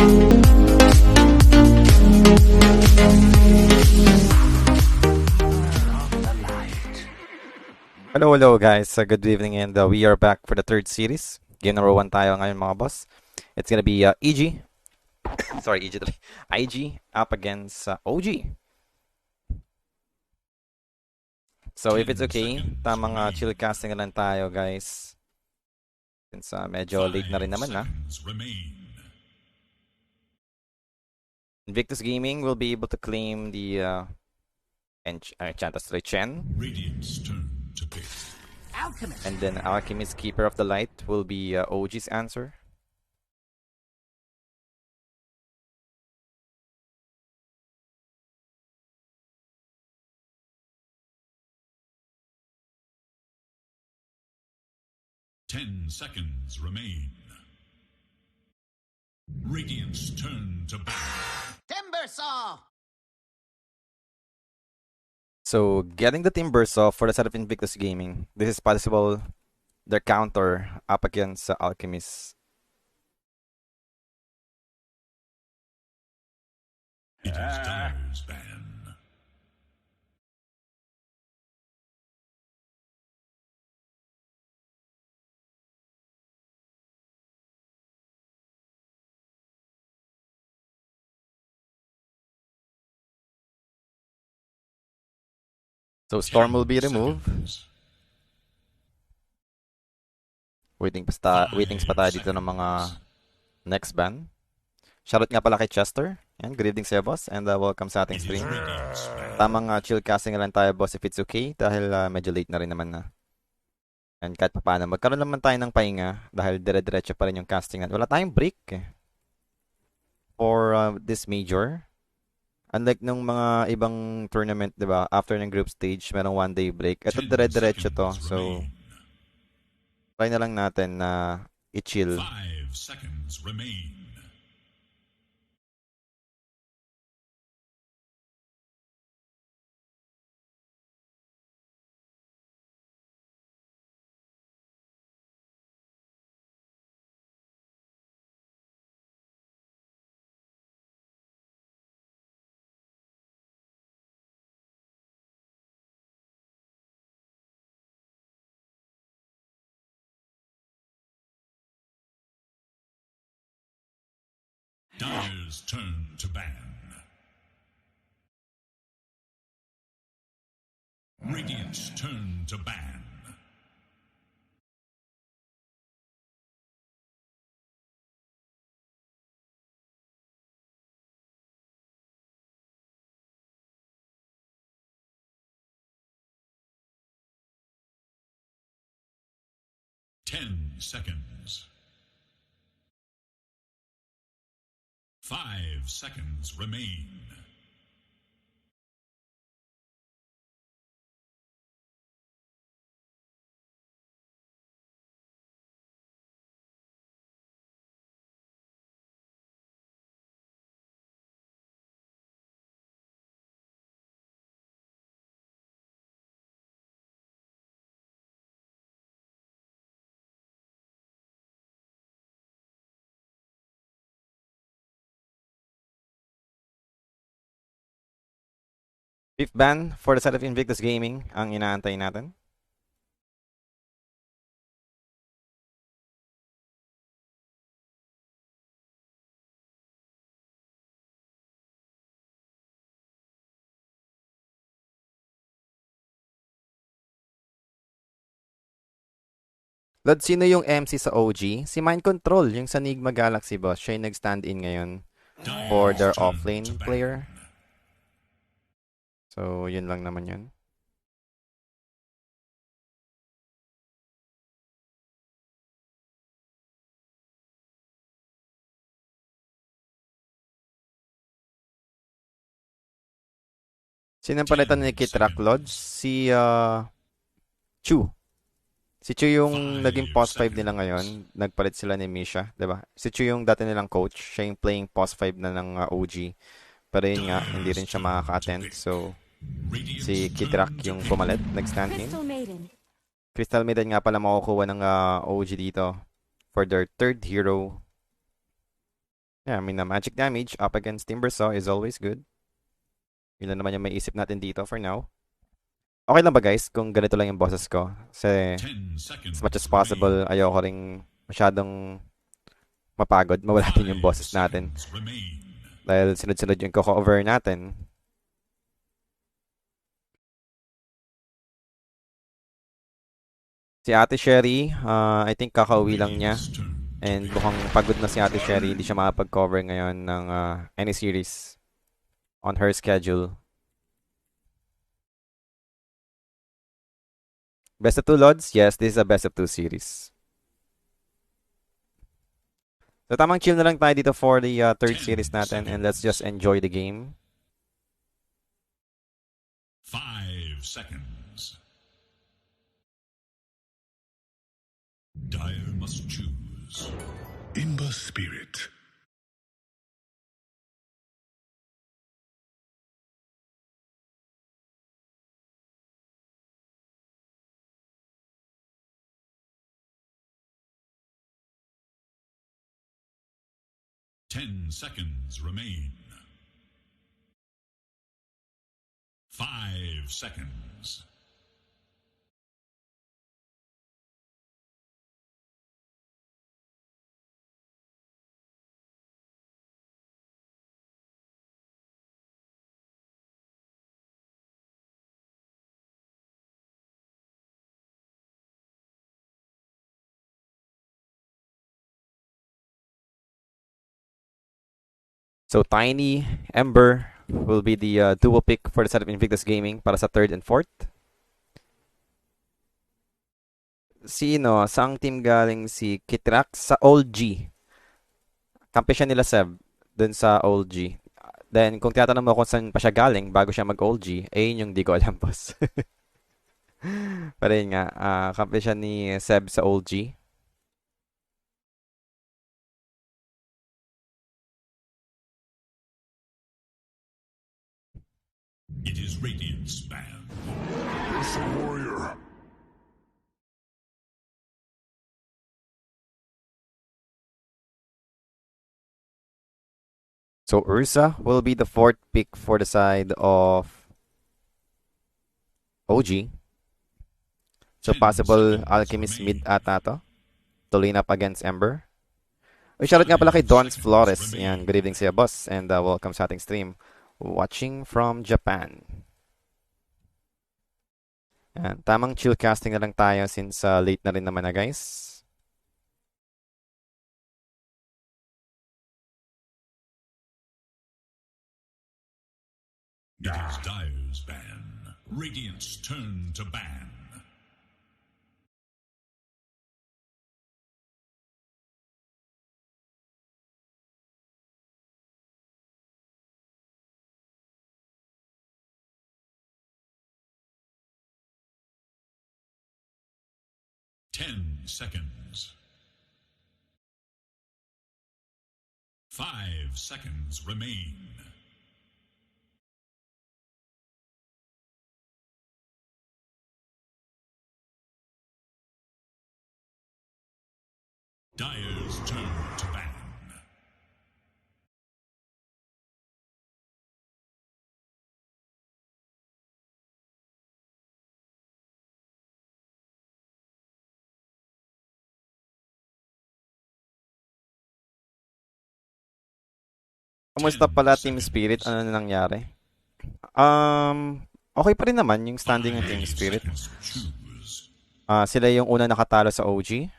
Hello guys. Good evening and we are back for the third series. Game number 1 tayo ngayon mga boss. It's gonna be EG. Sorry, EG tuloy. IG up against OG. So if it's okay, tamang chill casting na lang tayo guys. Since medyo late na rin naman na. Invictus Gaming will be able to claim the Chen. And then Alchemist Keeper of the Light will be OG's answer. Ten seconds remain. Radiant's turn to battle. Timber Saw! So, getting the Timber Saw for the side of Invictus Gaming. This is possible their counter up against Alchemist. It is Dyer's ban. So Storm will be removed. Waiting pa tayo dito ng mga next ban. Shoutout nga pala kay Chester. And good evening sa'yo boss. And welcome sa ating stream. Tamang chill casting na lang tayo boss if it's okay. Dahil medyo late na rin naman na. And kahit pa paano, magkaroon naman tayo ng pahinga. Dahil dire-diretso pa rin yung casting natin. Wala tayong break for this major. Unlike nung mga ibang tournament, 'di ba? After ng group stage, merong 1-day break. Ito dire-diretso to. So try na lang natin na i-chill. 5 seconds remain. Dyer's turn to ban. Radiant's turn to ban. Ten seconds. 5 seconds remain. Fifth ban for the side of Invictus Gaming ang inaantay natin. Lod, sino yung MC sa OG? Si Mind Control, yung sa Nigma Galaxy boss. Siya yung nag-stand-in ngayon for their offlane player. So, yun lang naman yun. Sinang palitan ni Kit Rock Lodge? Si Chu. Si Chu yung naging post 5 nila ngayon. Nagpalit sila ni Misha, 'di ba? Si Chu yung dati nilang coach. Siya yung playing post 5 na ng OG. Pero yun nga, hindi rin siya makaka-attend. So, si Kit Rock yung pumalit. Nag-stand in. Crystal Maiden nga pala makukuha ng OG dito for their third hero. Yeah, I mean, magic damage up against Timbersaw is always good. Yun lang naman yung may isip natin dito for now. Okay lang ba guys kung ganito lang yung boses ko? Kasi 10 as much seconds as remain. possible, ayoko ring masyadong mapagod, mawala din yung 5 boses natin. seconds remain. Dahil sunod-sunod yung cover natin. Si Ate Sherry, I think kakauwi lang niya. Radiant's turn to And ban. mukhang pagod na si Ate Sherry. Hindi siya makapag-cover ngayon ng any series on her schedule. Best of two Lods? Yes, this is a best of two series. So tamang chill na lang tayo dito for the third 10 series natin and let's just seconds. enjoy the game. 5 seconds. Dire must choose. Imba Spirit. Ten seconds remain. 5 seconds. So Tiny, Ember will be the duo pick for the set of Invictus Gaming para sa third and fourth. Sino? Saang team galing si Kitrax? Sa Old G. Kampi siya nila Seb dun sa Old G. Then, kung tinatanong mo kung saan pa siya galing bago siya mag-Old G, ayun yung di ko alam, boss. Pero yun nga, kampi siya ni Seb sa Old G. It is Radiant's band. Warrior. So, Ursa will be the fourth pick for the side of OG. So, 10 possible seconds Alchemist mid remain. ata to. To lean up against Ember. Uy, shoutout nga pala kay 5 Dons seconds Flores. Yan, remain. good evening sa'yo, boss. And welcome sa ating stream. Watching from Japan. Yan, tamang chill casting na lang tayo since late na rin naman na guys. It is Dire's ban. Radiant's turn to ban. Ten seconds. 5 seconds remain. Dire's turn to ban. Kumusta 10 pala Team Spirit? seconds. Ano na nangyari? Okay pa rin naman yung standing ng Team 5 Spirit. seconds to choose. Sila yung una nakatalo sa OG.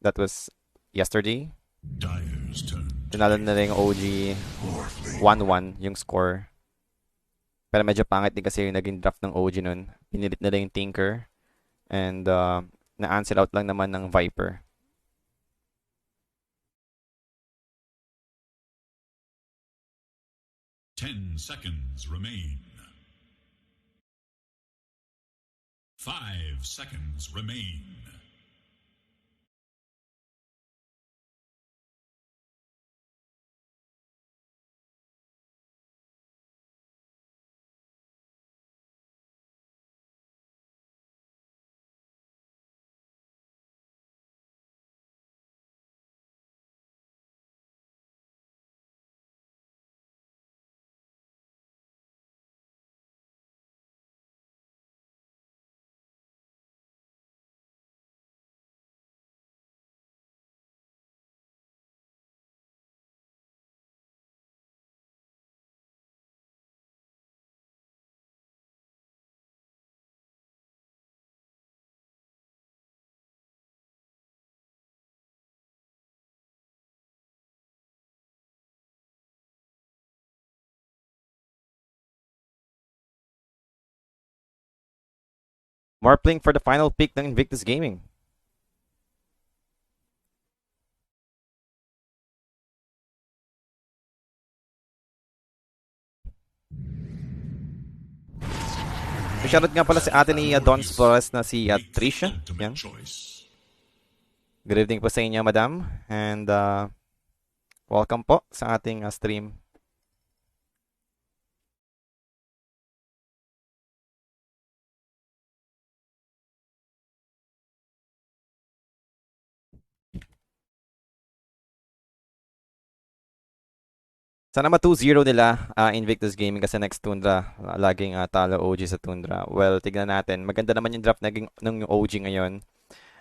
That was yesterday. Dire's turn to Tinalo ban. nila yung OG 1-1 yung score. Pero medyo pangit din kasi yung naging draft ng OG nun. Pinilit nila yung Tinker. And na-answer out lang naman ng Viper. Ten seconds remain. 5 seconds remain. Morpling for the final pick ng Invictus Gaming. Shoutout nga pala si ate ni Don Flores na si Make the Tricia. ultimate Yan. choice. Good evening po sa inyo, madam. And welcome po sa ating stream. Sana ma-2-0 nila Invictus Gaming kasi next Tundra, laging talo OG sa Tundra. Well, tignan natin. Maganda naman yung draft ng OG ngayon.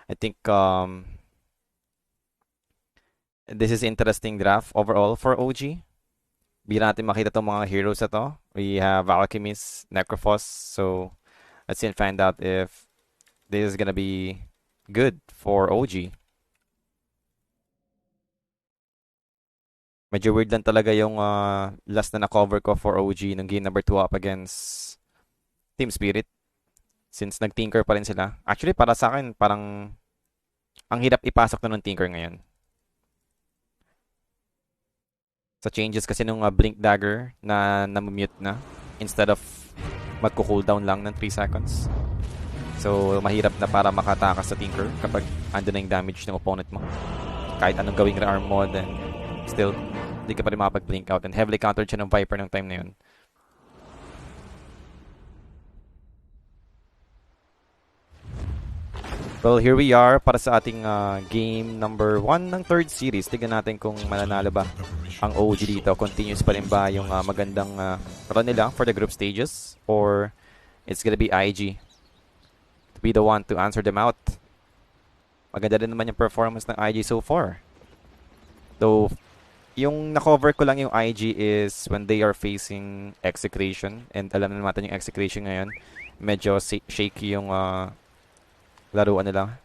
I think this is interesting draft overall for OG. Bira natin makita itong mga heroes na to. We have Alchemist, Necrophos. So, let's see and find out if this is gonna be good for OG. Medyo weird lang talaga yung last na na-cover ko for OG ng game number 2 up against Team Spirit. Since nag-tinker pa rin sila. Actually, para sa akin, parang ang hirap ipasok na ng tinker ngayon. Sa changes kasi nung Blink Dagger na namumute na instead of magko-cooldown lang ng 3 seconds. So, mahirap na para makatakas sa tinker kapag ando na yung damage ng opponent mo. Kahit anong gawing rearm mo, then still, hindi ka pa rin makapag-blink out. And heavily countered siya ng Viper ng time na yun. Well, here we are para sa ating game number 1 ng third series. Tignan natin kung mananalo ba ang OG dito. Continuous pa rin ba yung magandang run nila for the group stages? Or it's gonna be IG to be the one to answer them out. Maganda rin naman yung performance ng IG so far. Though, yung na-cover ko lang yung IG is when they are facing Execration. And alam na natin yung Execration ngayon. Medyo shaky yung laruan nila.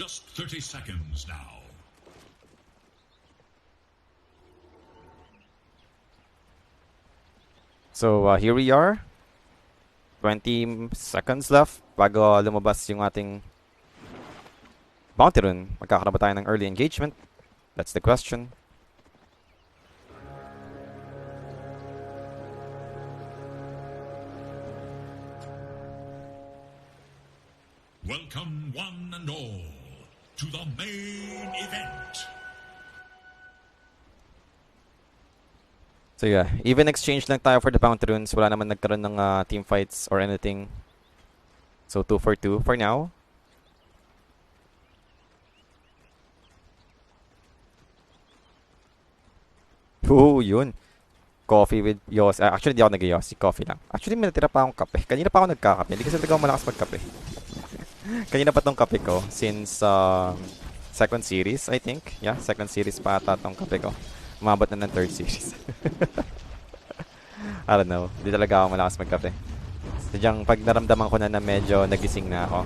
Just 30 seconds now. So, here we are. 20 seconds left bago lumabas yung ating bounty rune. Magkakaroon ba tayo ng early engagement? That's the question. Welcome one and all to the main event. So yeah, even exchange lang tayo for the bounty runes. Wala naman nagkaroon ng team fights or anything. So 2 for 2 for now. Oo, yun. Coffee with Yos. Actually, di ako nag-Yossi. Coffee lang. Actually, may natira pa akong kape. Kanina pa ako nagkakape. Hindi kasi talaga ako malakas magkape. Kanina pa tong kape ko since second series, I think. Yeah, second series pa ata tong kape ko. Umabot na ng third series. I don't know. Hindi talaga ako malakas magkape. Sadyang pag naramdaman ko na medyo nagising na ako,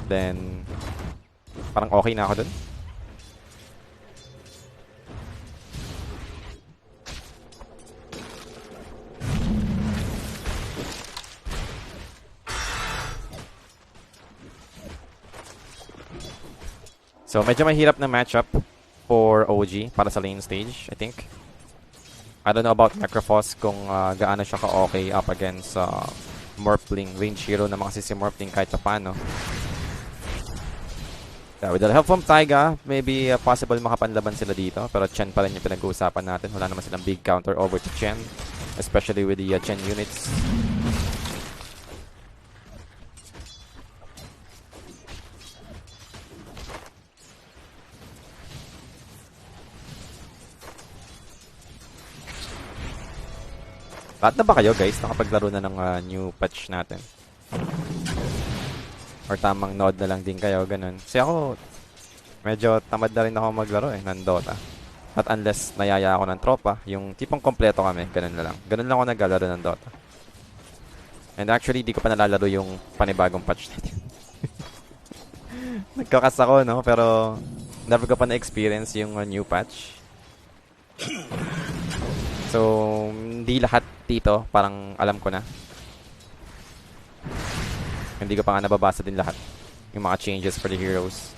then parang okay na ako dun. So, medyo mahirap na matchup for OG para sa lane stage, I think. I don't know about Necrophos kung gaano siya ka-okay up against Morphling. Range hero naman kasi si Morphling kahit pa paano. Yeah, with the help from Taiga, maybe possible makapanlaban sila dito. Pero Chen pa rin yung pinag-uusapan natin. Wala naman silang big counter over to Chen. Especially with the Chen units. Lahat na ba kayo guys? Nakapaglaro na ng new patch natin? Or tamang node na lang din kayo, ganun. Kasi ako, medyo tamad na rin ako maglaro ng Dota. Not unless nayaya ako ng tropa. Yung tipong kompleto kami, ganun na lang. Ganun lang ako naglalaro ng Dota. And actually, di ko pa nalalaro yung panibagong patch natin. Nagkakas ako, no? Pero never ko pa na-experience yung new patch. So, hindi lahat dito, parang alam ko na. Hindi ko pa nga nababasa din lahat. Yung mga changes for the heroes.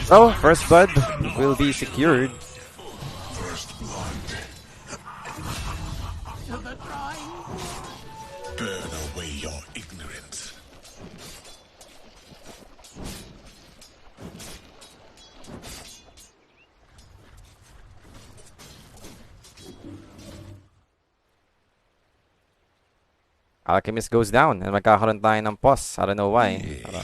So, first blood will be secured. Burn away your ignorance. Alchemist goes down and magkakaroon tayo ng pause. I don't know why. Pero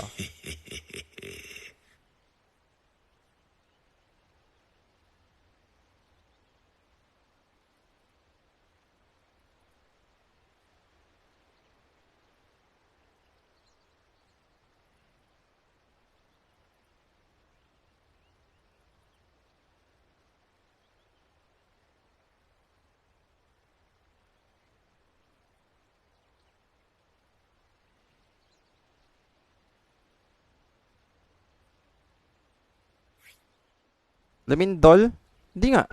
Lumindol? Hindi nga.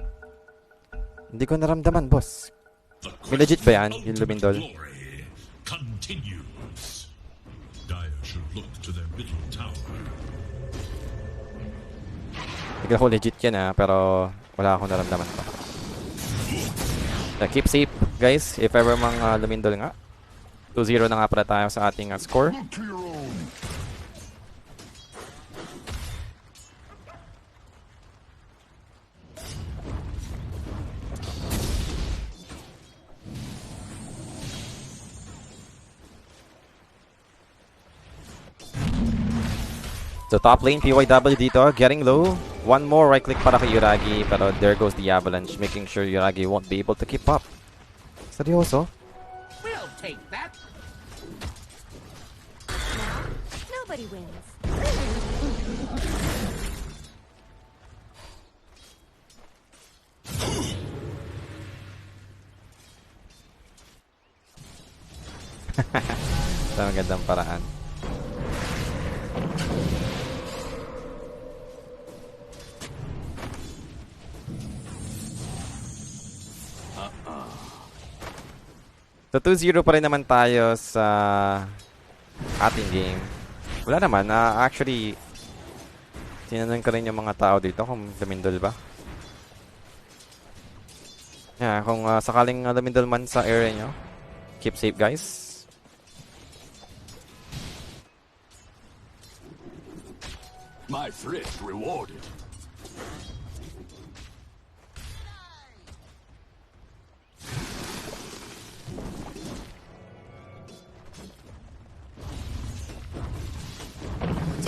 Hindi ko naramdaman, boss. May legit ba yan, yung Lumindol? Continues. Dire should look to their middle tower. Hindi ko legit yan pero wala akong naramdaman pa. Keep safe, guys. If ever mang Lumindol nga. 2-0 na nga pala tayo sa ating score. So top lane, PYW dito, getting low. One more right click para kay Yuragi, pero there goes the avalanche, making sure Yuragi won't be able to keep up. Seryoso? We'll take that. Nobody wins. Sa magandang paraan. So 2-0 pa rin naman tayo sa ating game. Wala naman. Actually, tinanong ko rin yung mga tao dito kung lumindol ba. Yeah, kung sakaling lumindol man sa area nyo, keep safe, guys. My thrift rewarded.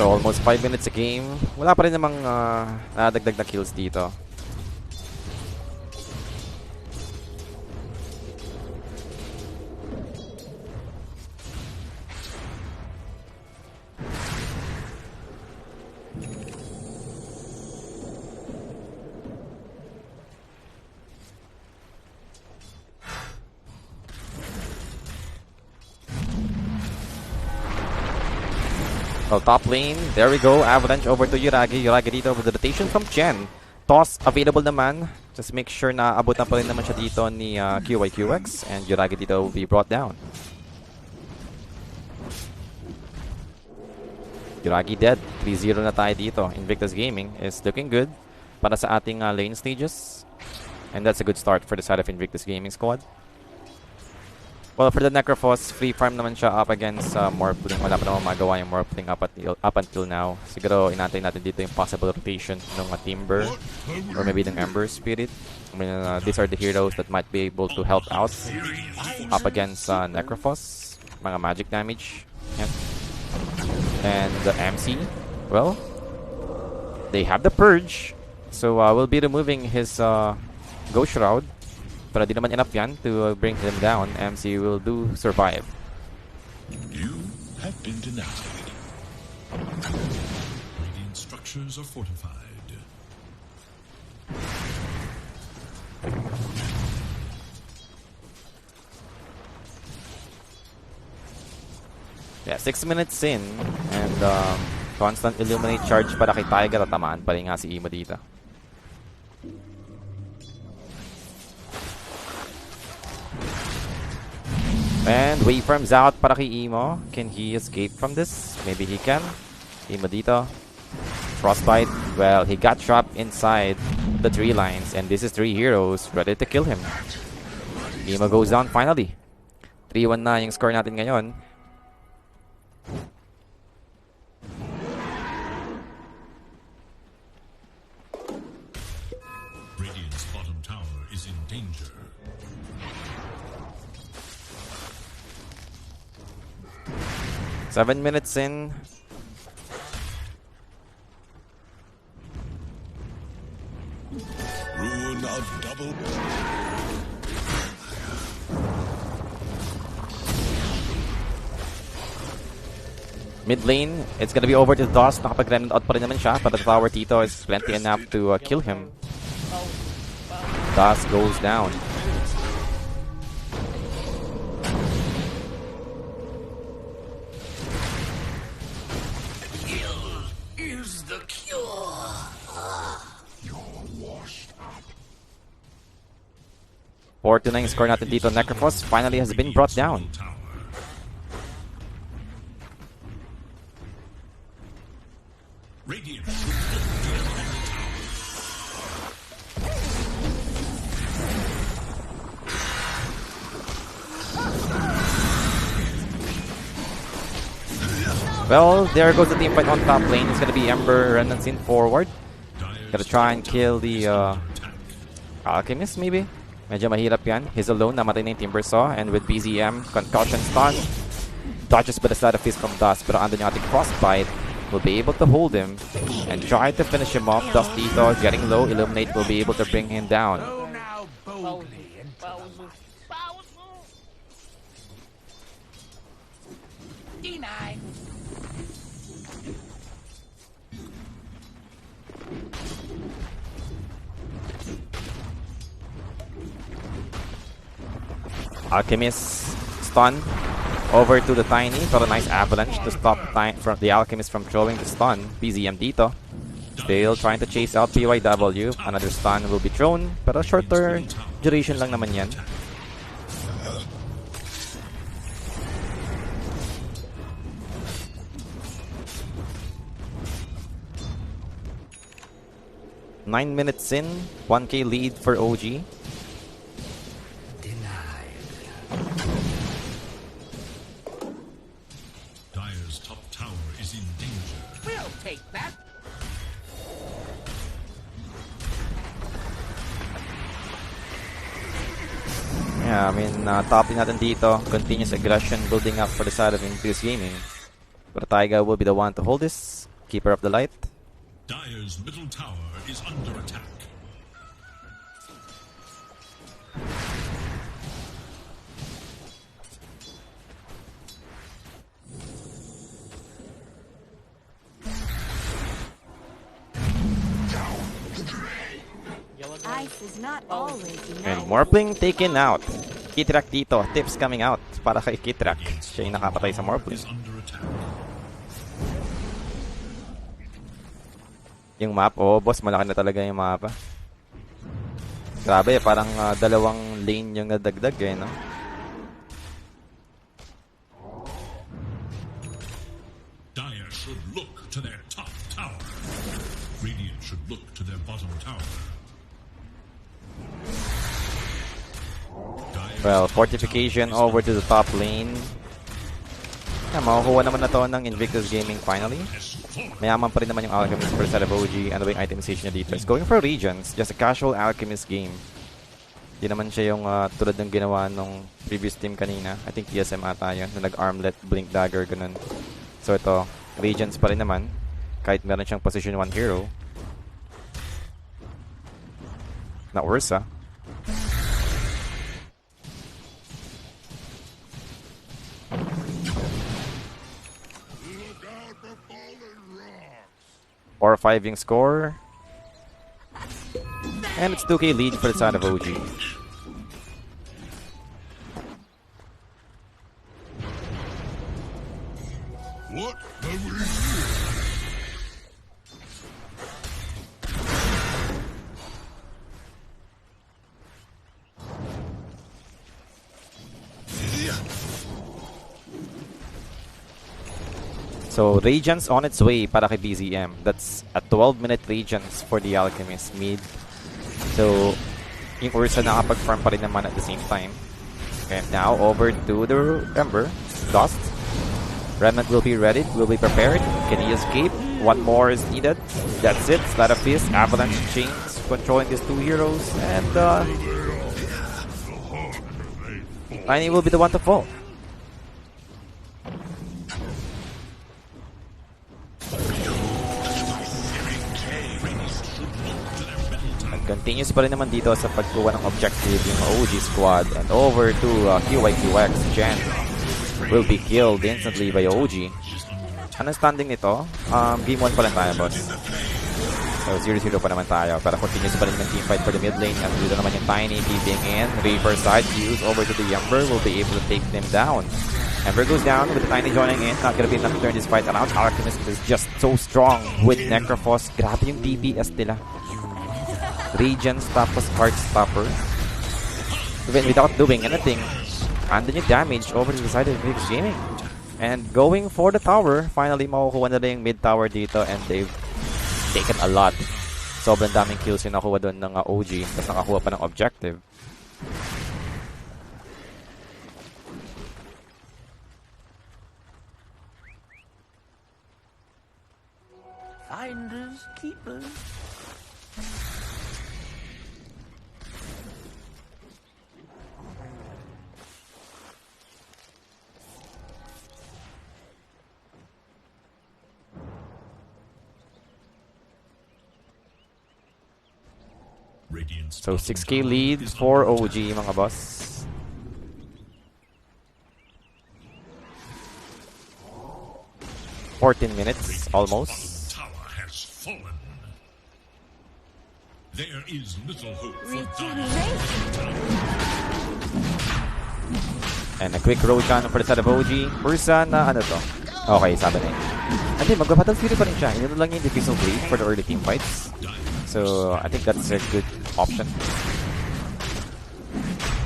So almost 5 minutes a game. Wala pa rin namang nadagdag na kills dito. So top lane, there we go. Avalanche over to Yuragi. Yuragi dito with the rotation from Chen. Toss available naman. Just make sure na abot na pa rin naman siya dito ni QYQX. And Yuragi dito will be brought down. Yuragi dead. 3-0 na tayo dito. Invictus Gaming is looking good para sa ating lane stages. And that's a good start for the side of Invictus Gaming squad. Well, for the Necrophos, free farm naman siya up against Morphling. Wala pa naman magawa yung Morphling up until now. Siguro inantay natin dito yung possible rotation ng Timber or maybe ng Ember Spirit. I mean, these are the heroes that might be able to help out up against Necrophos. Mga magic damage. Yep. And the MC, well, they have the Purge. So we'll be removing his Ghost Shroud. Pero di naman enough yan to bring him down. MC will do survive. You have been denied. Radiant structures are fortified. Yeah, 6 minutes in. And constant illuminate charge para kay Tiger. Tamaan pa rin nga si Imo dito. And waveforms out para kay Imo. Can he escape from this? Maybe he can. Imo dito. Frostbite. Well, he got trapped inside the tree lines. And this is 3 heroes ready to kill him. Imo goes down finally. 3-1 na yung score natin ngayon. Radiant's bottom tower is in danger. 7 minutes in. Rune of double. Mid lane, it's gonna be over to Dust. Nakapag-remnant out pa rin naman siya. But the tower Tito is plenty enough to kill him. Dust goes down. Is the cure. 4-9 score natin dito. Necrophos finally has been brought down. Radiant. Well, there goes the team fight on top lane. It's gonna be Ember Remnants in forward. Gotta try and kill the Alchemist maybe? Medyo mahirap yan. He's alone. Namatay na yung Timbersaw. And with BZM, Concussion Stun. Dodges by the side of Fist from Dust. Pero andun yung ating Frostbite. Will be able to hold him. And try to finish him off. Dust Tito getting low. Illuminate will be able to bring him down. Go now boldly into the light. Denied. Alchemist stun over to the Tiny for a nice avalanche to stop from the Alchemist from throwing the stun. BZM dito. Still trying to chase out PYW. Another stun will be thrown. Pero shorter duration lang naman yan. Nine minutes in. 1K lead for OG. Dire's top tower is in danger. We'll take that. Yeah, I mean, topping natin dito. Continuous aggression building up for the side of Invictus Gaming. But Taiga will be the one to hold this. Keeper of the light. Dire's middle tower is under attack. Ice is not always And united. Morphling taken out. Kitrak dito. Tips coming out para kay Kitrak. Siya yung nakapatay sa Morphling. Is under attack. Yung map, oh boss, malaki na talaga yung mapa. Grabe, parang dalawang lane yung nadagdag eh, no? Dire should look to their top tower. Radiant should look to their bottom tower. Dire Well, fortification over to the top lane. Yeah, makukuha naman na to ng Invictus Gaming finally. Mayaman pa rin naman yung Alchemist per set of OG. Ano ba yung itemization niya dito? It's going for regions. Just a casual Alchemist game. Hindi naman siya yung tulad ng ginawa nung previous team kanina. I think ESM ata yun. Na nag-armlet, blink dagger, ganun. So ito, regions pa rin naman. Kahit meron siyang position 1 hero. Na Ursa. Or 5 yung score. And it's 2k lead for the side of OG. What have we here? So, Radiance on its way para kay BZM. That's a 12-minute Radiance for the Alchemist mid. So, yung Ursa nakapag-farm pa rin naman at the same time. And now, over to the Ember. Dust. Remnant will be ready, will be prepared. Can he escape? One more is needed. That's it. Sleight of Fist, Avalanche Chains, controlling these two heroes. And, Tiny will be the one to fall. Continues pa rin naman dito sa pagkuha ng objective yung OG squad. And over to QYQX. Jen will be killed instantly by OG. Anong standing nito? Game 1 pa lang tayo, boss. So 0-0 pa naman tayo. Pero continues pa rin yung teamfight for the mid lane. At dito naman yung Tiny peeping in. Reaper side views over to the Ember. Will be able to take them down. Ember goes down with the Tiny joining in. Not gonna be enough to turn this fight around. Alchemist is just so strong with Necrophos. Grabe yung DPS nila. Regions tapos Heart Stopper. Even without doing anything. And then yung damage over to the side of Invictus Gaming. And going for the tower. Finally, makukuha na rin yung mid tower dito. And they've taken a lot. Sobrang daming kills yung nakuha doon ng OG. Tapos nakakuha pa ng objective. Finders, keepers. So 6k lead for OG mga boss. $14 minutes almost. Tower has fallen. There is little hope for Rejuvenation. And a quick rotation for the side of OG. Ursa na ano to? Okay, sabi na yun. Hindi, mag-Battle Fury pa rin siya. Ito lang yung Diffusal Blade for the early team fights. So, I think that's a good option.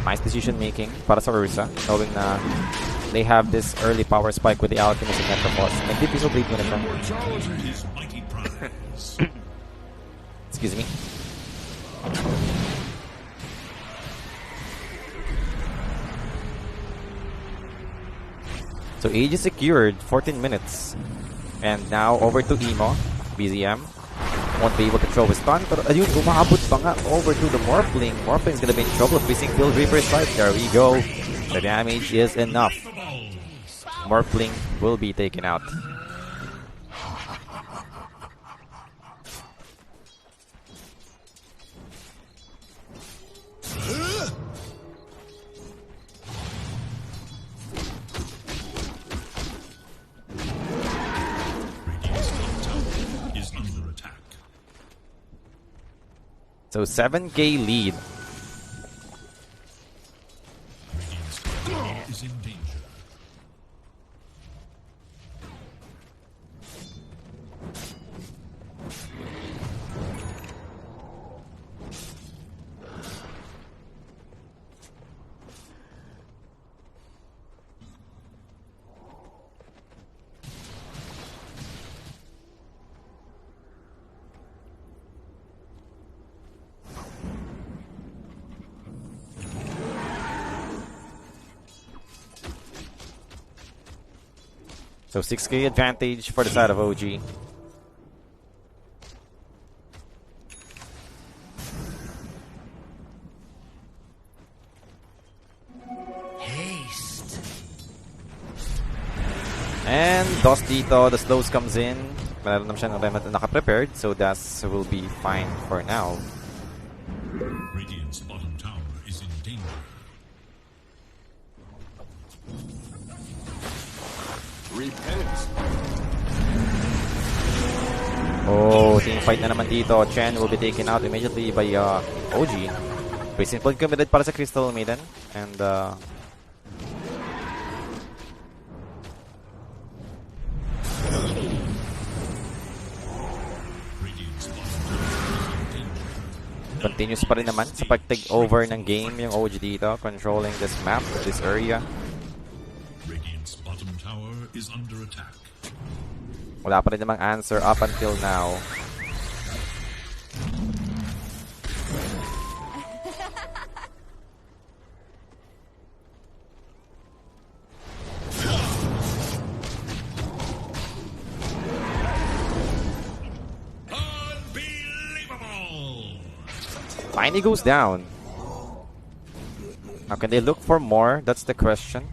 Nice decision making para sa Ursa. Knowing na they have this early power spike with the Alchemist and Necrophos. Nag-Diffusal Blade muna siya. his mighty prize. Excuse me. So age is secured, 14 minutes. And now over to Emo, BZM. Won't be able to throw his stun, pero ayun, umaabot pa nga over to the Morphling. Morphling's gonna be in trouble facing Build Reaper's side. There we go. The damage is enough. Morphling will be taken out. Is under attack. So 7k lead. Radiant's tower is in danger. So 6k advantage for the side of OG. Haste. And DOS dito, the slows comes in. Meron naman siya ng remet na naka-prepared, so that will be fine for now. Radiant's bottom tower is in danger. Repent. Oh, team fight na naman dito. Chen will be taken out immediately by OG. Pretty simple committed para sa Crystal Maiden. And Radiant's bottom tower is in danger. continues pa rin naman sa pag-take over ng game yung OG dito. Controlling this map, this area. Radiant's bottom tower is under attack. Wala pa rin namang answer up until now. Unbelievable! Tiny goes down. Now can they look for more? That's the question.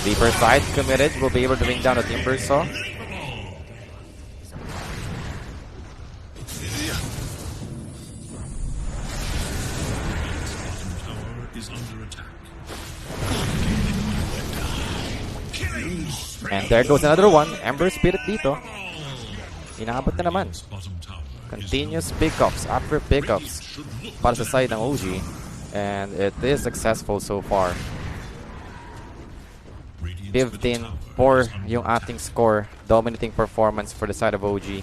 Deeper side committed, will be able to bring down the Timber Saw. Tower is under attack. And there goes another one. Ember Spirit dito. Inaabot na naman. Bottom tower Continuous pickups after pickups para sa side ng OG. And it is successful so far. 15-4 yung ating score. Dominating performance for the side of OG.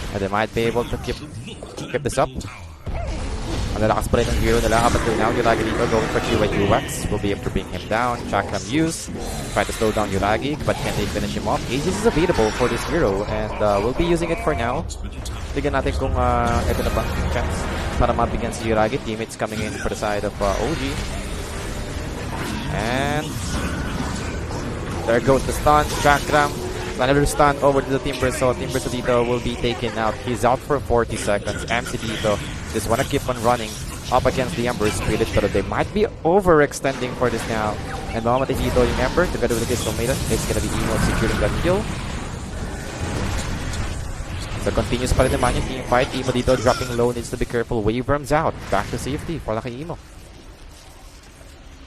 And they might be able to keep this up. Ang lalakas pa rin ng hero nila up until now. Yuragi dito going for QA/UX. Will be able to bring him down. Chakram use. Try to slow down Yuragi, but can they finish him off? Aegis is available for this hero and we'll be using it for now. Tignan natin kung ito na ba chance para mabigyan si Yuragi. Teammates coming in for the side of OG. And there goes the stun. Chakram. Another stun over to the Timber Saw. Timber Saw dito will be taken out. He's out for 40 seconds. MC dito just wanna keep on running up against the Ember Spirit, but they might be overextending for this now. And mamamatay dito yung Ember together with the Crystal Maiden. It's gonna be Emo securing that kill. So continues pa rin naman yung team fight. Emo dito dropping low, needs to be careful. Wave runs out. Back to safety for kay Emo.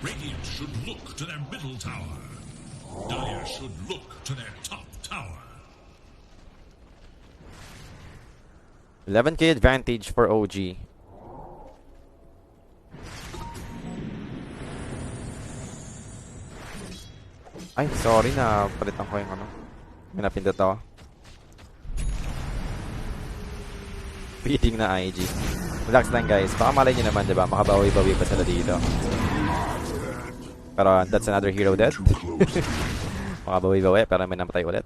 Radiant should look to their middle tower. Dire should look to their top tower. 11k advantage for OG. Ay, sorry na palitan ko yung ano. May napindot ako. Beating na IG. Relax lang guys. Baka malay nyo naman, diba? Makabawi-bawi pa sila dito. Pero that's another hero dead. Makabawi-bawi pero may namatay ulit.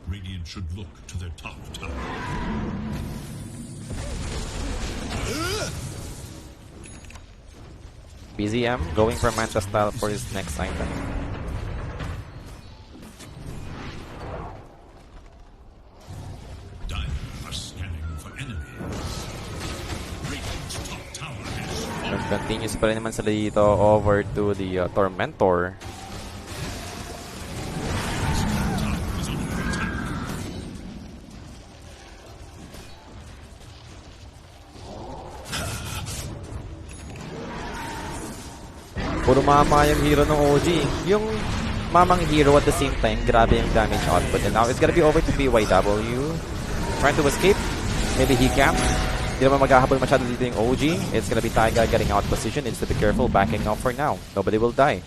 Radiant should look to their top tower. BZM going for Manta style for his next item. Dire are scanning for enemies. Radiant's top tower has Continues pa rin naman sila dito over to the Tormentor. Puro mama yung hero ng OG. Yung mamang hero at the same time, grabe yung damage output. And now it's gonna be over to BYW. Trying to escape. Maybe he can. Hindi naman maghahabol masyado dito yung OG. It's gonna be Taiga getting out position. Needs to be careful. Backing off for now. Nobody will die.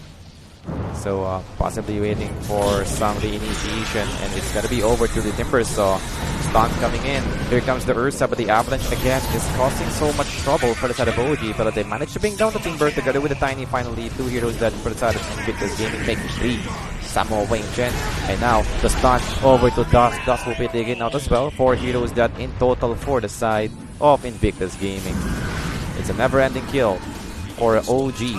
So possibly waiting for some reinitiation, and it's gonna be over to the Timbers. So stun coming in. Here comes the Ursa, but the Avalanche again is causing so much trouble for the side of OG. But they managed to bring down the Timber together with the Tiny. Finally, 2 heroes dead for the side of Invictus Gaming, making 3. Samuel Wayne Chen, and now the stun over to Dust. Dust will be digging out as well. 4 heroes dead in total for the side of Invictus Gaming. It's a never-ending kill for OG.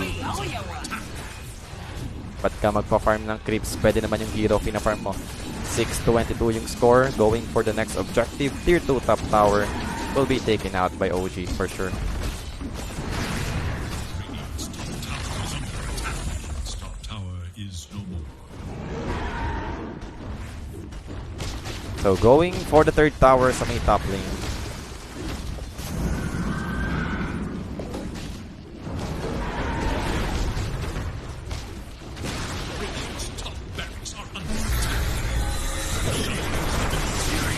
Ba't ka magpa-farm ng creeps? Pwede naman yung hero pina-farm mo. 6-22 yung score. Going for the next objective. Tier 2 top tower will be taken out by OG for sure. Top tower is no more. So going for the 3rd tower sa may top lane.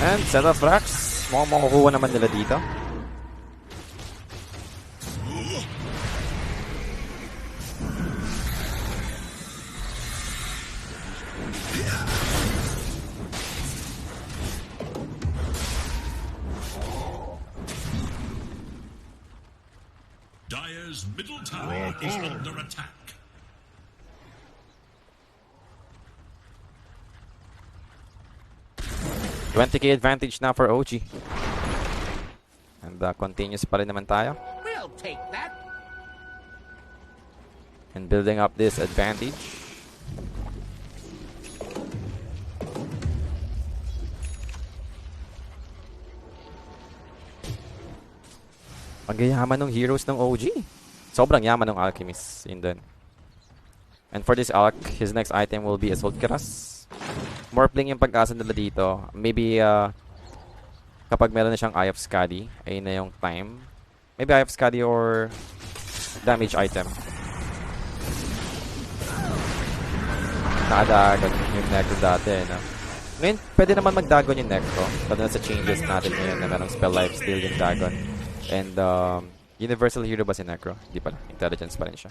And set of racks. Mukhang makukuha naman nila dito. Dire's middle tower is under attack. $20k advantage na for OG. And continuous pa rin naman tayo. We'll take that. And building up this advantage. Ang yaman ng heroes ng OG. Sobrang yaman ng Alchemist. Yun dun. And for this Alch, his next item will be Assault Keras. More playing yung pag-asa nila dito. Maybe kapag meron na siyang Eye of Skadi, ayun na yung time. Maybe Eye of Skadi or damage item. Nakadagon yung Necro dati, no? Ngayon, pwede naman mag-Dagon yung Necro. Lalo na sa changes natin ngayon na merong spell life steal yung Dagon. And universal hero ba si Necro? Hindi pala. Intelligence pa rin siya.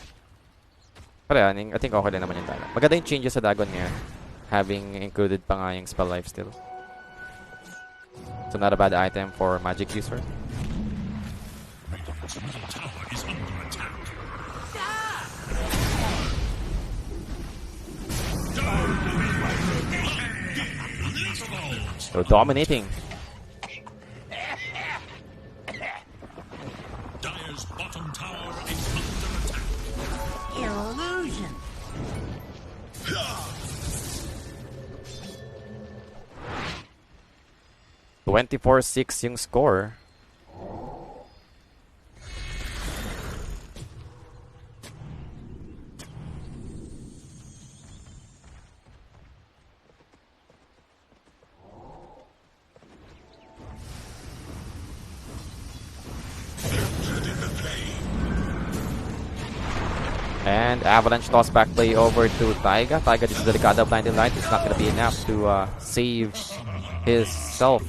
Pero I think okay lang naman yung Dagon. Maganda yung changes sa Dagon ngayon. Having included pa nga yung spell life steal. So not a bad item for magic user. Radiant's middle tower is under attack. So dominating. Dire's bottom tower is under attack. Illusion. 24-6 yung score. And Avalanche toss back play over to Taiga. Taiga is delicada blinding light. It's not going to be enough to save his self.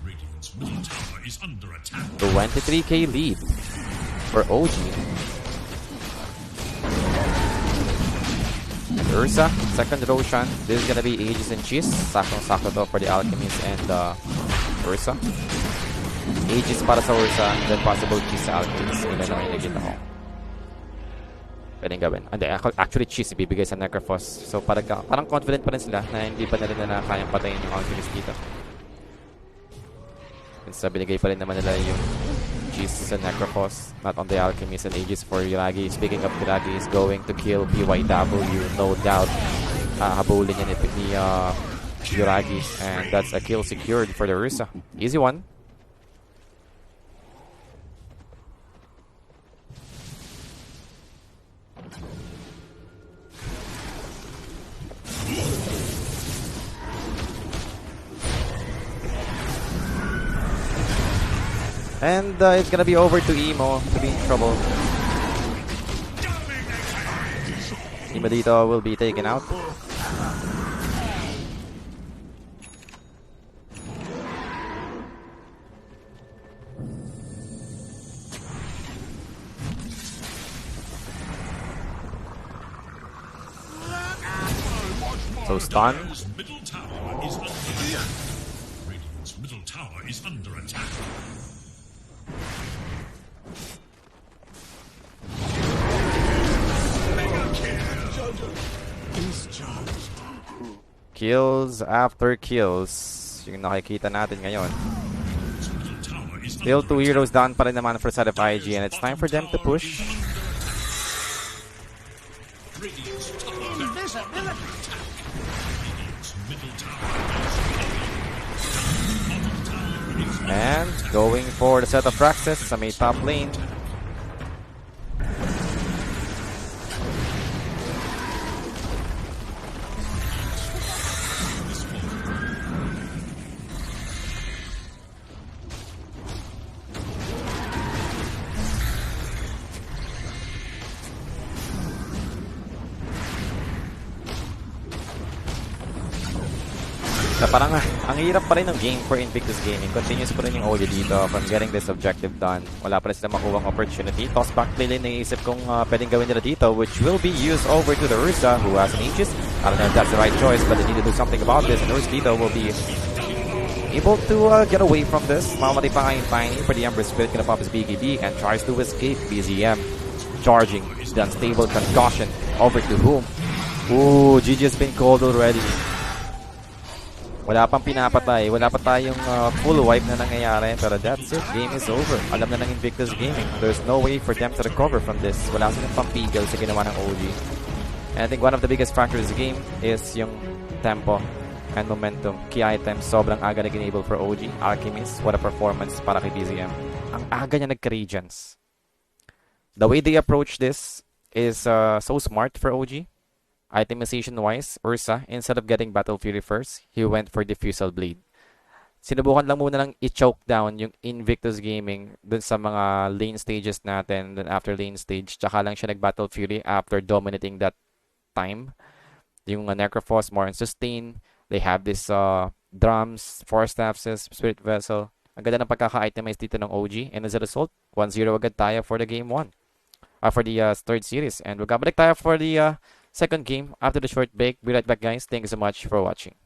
Radiant's middle tower is under attack. 23k lead for OG. Ursa, second Roshan. This is gonna be Aegis and Cheese. Sakong-sakto to for the Alchemist and Ursa. Aegis para sa Ursa, and then possible Cheese sa Alchemist. Yun lang yung nakikita ko. Pwedeng gawin. And actually, Cheese ibibigay sa Necrophos. So parang confident pa rin sila na hindi pa nila na kayang patayin yung Alchemist dito. Since binigay pa rin naman nila yung Cheese sa Necrophos, not on the Alchemist and Aegis for Yuragi. Speaking of Yuragi, is going to kill PYW, no doubt. Habulin niya ni Yuragi, and that's a kill secured for the Ursa. Easy one. And it's gonna be over to Emo to be in trouble. Iba dito will be taken out. So stun. Radiant's middle tower is under attack. Radiant's middle tower is under attack. Kills after kills. Yung nakikita natin ngayon. Still 2 heroes down pa rin naman for side of IG, and it's time for them to push. And going for the set of Praxis sa may top lane. Na parang ang hirap pa rin ng game for Invictus Gaming. Continuous pa rin yung audio dito from getting this objective done. Wala pa rin sila makuha ang opportunity. Toss back play lane naisip kung pwedeng gawin nila dito, which will be used over to the Ursa who has an Aegis. I don't know if that's the right choice, but they need to do something about this, and Ursa dito will be able to get away from this. Mamatay pa nga yung Tiny for the Ember Spirit. Gonna pop his BKB and tries to escape. BZM charging the unstable concussion over to whom? Ooh, GG has been called already. Wala pang pinapatay. Wala pa tayong full wipe na nangyayari. Pero that's it. Game is over. Alam na ng Invictus Gaming. There's no way for them to recover from this. Wala silang pampigil sa ginawa ng OG. And I think one of the biggest factors of the game is yung tempo and momentum. Key items. Sobrang aga na enable for OG. Alchemist. What a performance para kay BZM. Ang aga niya nagka-regions. The way they approach this is so smart for OG. Itemization-wise, Ursa, instead of getting Battle Fury first, he went for Diffusal Blade. Sinubukan lang muna lang i-choke down yung Invictus Gaming dun sa mga lane stages natin. Then after lane stage, tsaka lang siya nag-Battle Fury after dominating that time. Yung Necrophos, more on sustain. They have this drums, Force Staffs, Spirit Vessel. Ang ganda ng pagkaka-itemize dito ng OG. And as a result, 1-0 agad tayo for the game 1. For the third series. And magkabalik tayo for the second game after the short break. Be right back, guys. Thank you so much for watching.